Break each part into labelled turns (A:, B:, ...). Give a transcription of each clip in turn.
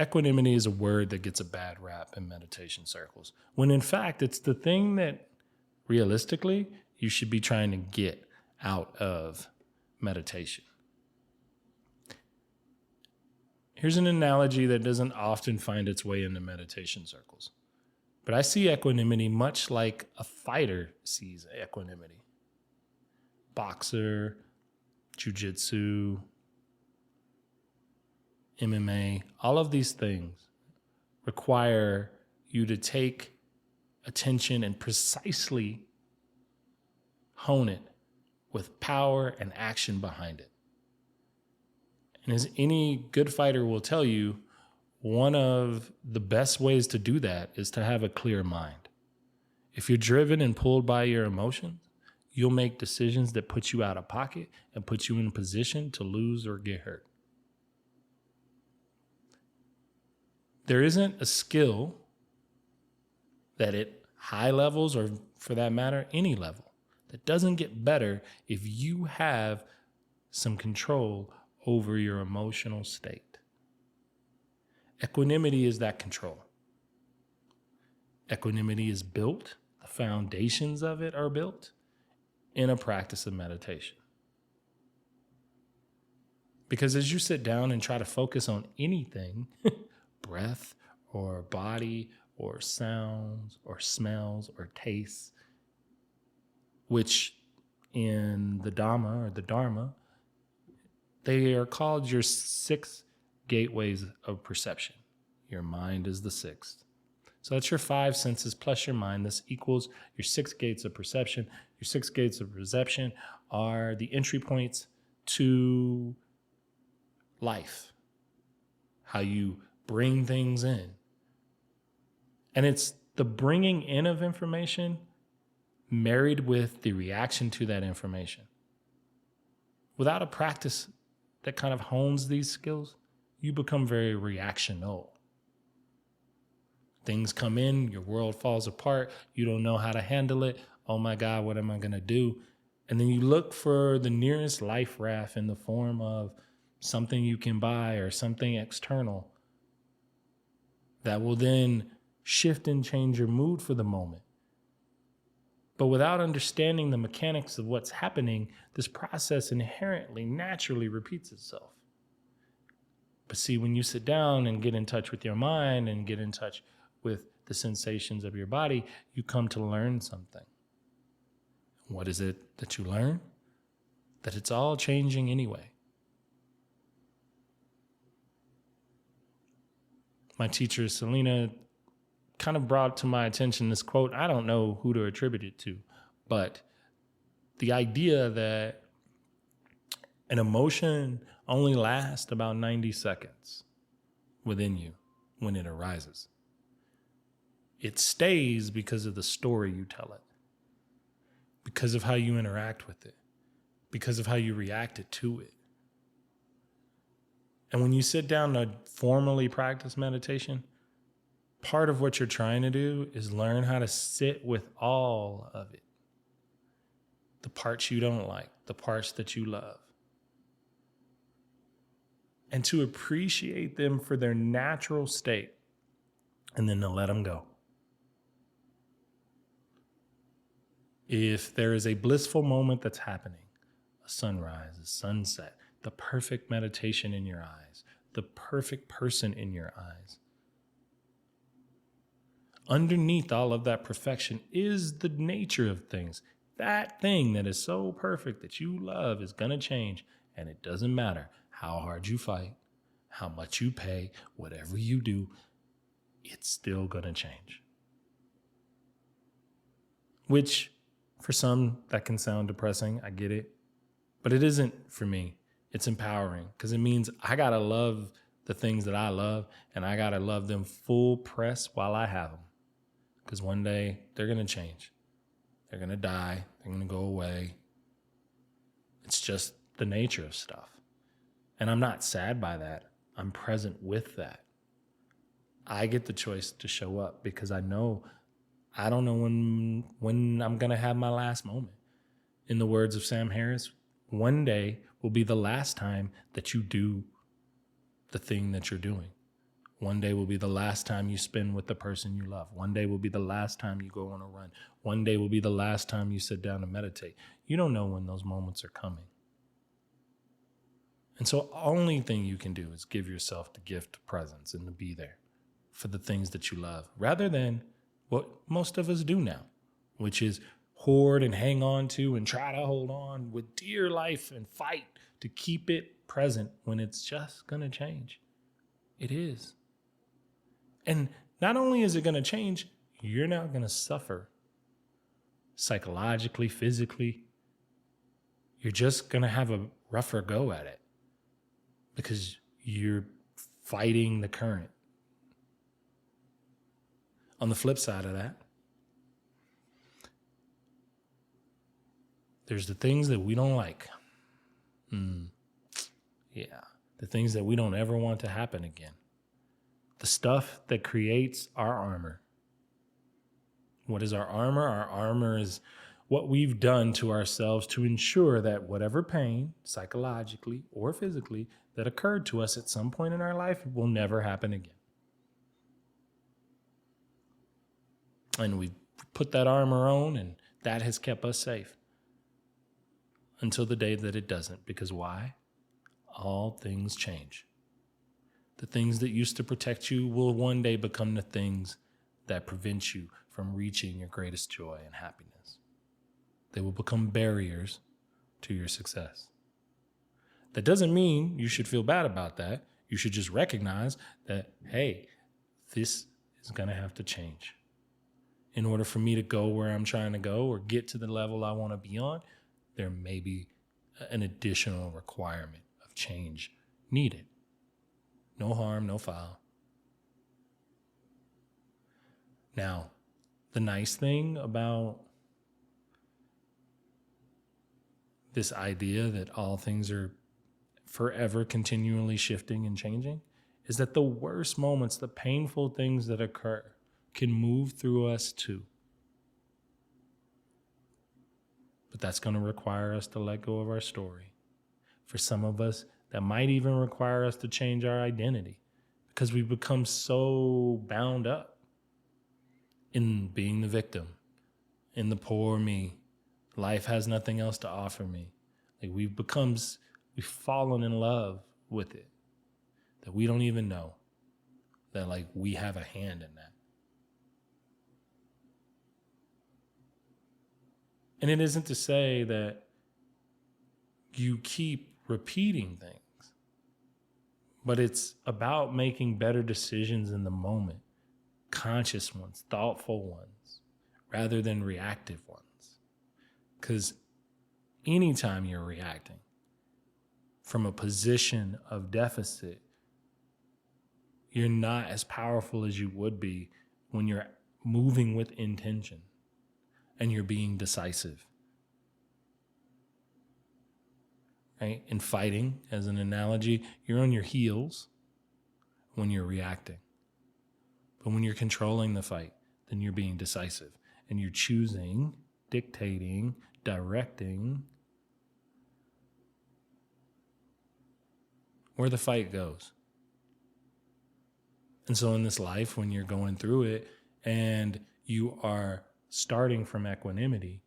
A: equanimity is a word that gets a bad rap in meditation circles, when in fact, it's the thing that realistically you should be trying to get out of meditation. Here's an analogy that doesn't often find its way into meditation circles, but I see equanimity much like a fighter sees equanimity. Boxer, jiu-jitsu, MMA, all of these things require you to take attention and precisely hone it with power and action behind it. And as any good fighter will tell you, one of the best ways to do that is to have a clear mind. If you're driven and pulled by your emotions, you'll make decisions that put you out of pocket and put you in a position to lose or get hurt. There isn't a skill that at high levels, or for that matter, any level, that doesn't get better if you have some control over your emotional state. Equanimity is that control. Equanimity is built, the foundations of it are built in a practice of meditation. Because as you sit down and try to focus on anything, breath or body or sounds or smells or tastes, which in the Dhamma or the Dharma, they are called your 6 gateways of perception. Your mind is the 6th. So that's your 5 senses plus your mind. This equals your 6 gates of perception. Your 6 gates of perception are the entry points to life, how you bring things in. And it's the bringing in of information married with the reaction to that information. Without a practice that kind of hones these skills, you become very reactional. Things come in, your world falls apart, you don't know how to handle it. Oh my God, what am I going to do? And then you look for the nearest life raft in the form of something you can buy or something external that will then shift and change your mood for the moment. But without understanding the mechanics of what's happening, this process inherently, naturally repeats itself. But see, when you sit down and get in touch with your mind and get in touch with the sensations of your body, you come to learn something. What is it that you learn? That it's all changing anyway. My teacher, Selena, kind of brought to my attention this quote. I don't know who to attribute it to, but the idea that an emotion only lasts about 90 seconds within you when it arises. It stays because of the story you tell it, because of how you interact with it, because of how you reacted to it. And when you sit down to formally practice meditation, part of what you're trying to do is learn how to sit with all of it. The parts you don't like, the parts that you love. And to appreciate them for their natural state, and then to let them go. If there is a blissful moment that's happening, a sunrise, a sunset, the perfect meditation in your eyes, the perfect person in your eyes, underneath all of that perfection is the nature of things. That thing that is so perfect that you love is going to change. And it doesn't matter how hard you fight, how much you pay, whatever you do, it's still going to change. Which, for some, that can sound depressing. I get it. But it isn't for me. It's empowering because it means I got to love the things that I love, and I got to love them full press while I have them. Because one day they're going to change. They're going to die. They're going to go away. It's just the nature of stuff. And I'm not sad by that. I'm present with that. I get the choice to show up because I don't know when I'm going to have my last moment. In the words of Sam Harris, one day will be the last time that you do the thing that you're doing. One day will be the last time you spend with the person you love. One day will be the last time you go on a run. One day will be the last time you sit down and meditate. You don't know when those moments are coming. And so the only thing you can do is give yourself the gift of presence and to be there for the things that you love, rather than what most of us do now, which is hoard and hang on to and try to hold on with dear life and fight to keep it present when it's just going to change. It is. And not only is it going to change, you're now going to suffer psychologically, physically. You're just going to have a rougher go at it because you're fighting the current. On the flip side of that, there's the things that we don't like. Yeah, the things that we don't ever want to happen again. The stuff that creates our armor. What is our armor? Our armor is what we've done to ourselves to ensure that whatever pain, psychologically or physically, that occurred to us at some point in our life will never happen again. And we put that armor on, and that has kept us safe until the day that it doesn't. Because why? All things change. The things that used to protect you will one day become the things that prevent you from reaching your greatest joy and happiness. They will become barriers to your success. That doesn't mean you should feel bad about that. You should just recognize that, hey, this is going to have to change. In order for me to go where I'm trying to go or get to the level I want to be on, there may be an additional requirement of change needed. No harm, no foul. Now, the nice thing about this idea that all things are forever continually shifting and changing is that the worst moments, the painful things that occur, can move through us too. But that's going to require us to let go of our story. For some of us, that might even require us to change our identity because we've become so bound up in being the victim, in the poor me. Life has nothing else to offer me. Like we've fallen in love with it, that we don't even know that like we have a hand in that. And it isn't to say that you keep repeating things, but it's about making better decisions in the moment, conscious ones, thoughtful ones, rather than reactive ones. Because anytime you're reacting from a position of deficit, you're not as powerful as you would be when you're moving with intention and you're being decisive. Right? In fighting, as an analogy, you're on your heels when you're reacting. But when you're controlling the fight, then you're being decisive and you're choosing, dictating, directing where the fight goes. And so in this life, when you're going through it and you are starting from equanimity,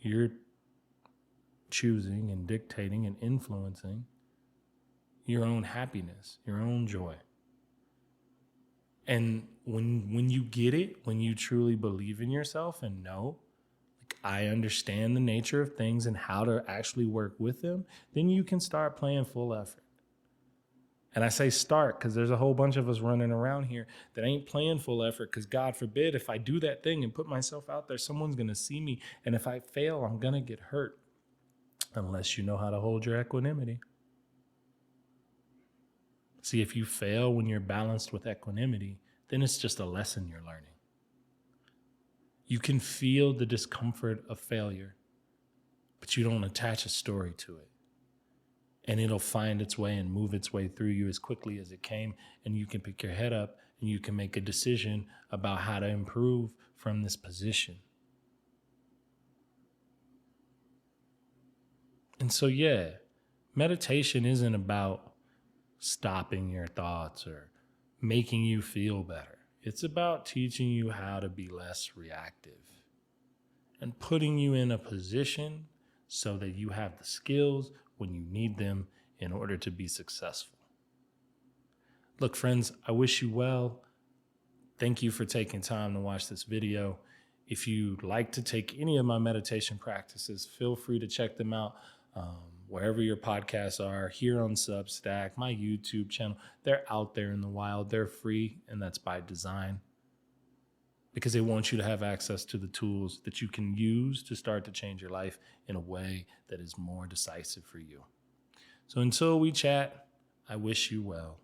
A: you're choosing and dictating and influencing your own happiness, your own joy. And when you get it, when you truly believe in yourself and know, like, I understand the nature of things and how to actually work with them, then you can start playing full effort. And I say start because there's a whole bunch of us running around here that ain't playing full effort because God forbid if I do that thing and put myself out there, someone's going to see me. And if I fail, I'm going to get hurt unless you know how to hold your equanimity. See, if you fail when you're balanced with equanimity, then it's just a lesson you're learning. You can feel the discomfort of failure, but you don't attach a story to it. And it'll find its way and move its way through you as quickly as it came. And you can pick your head up and you can make a decision about how to improve from this position. And so, meditation isn't about stopping your thoughts or making you feel better. It's about teaching you how to be less reactive and putting you in a position so that you have the skills when you need them in order to be successful. Look, friends, I wish you well. Thank you for taking time to watch this video. If you'd like to take any of my meditation practices, feel free to check them out wherever your podcasts are, here on Substack, my YouTube channel. They're out there in the wild. They're free, and that's by design because they want you to have access to the tools that you can use to start to change your life in a way that is more decisive for you. So until we chat, I wish you well.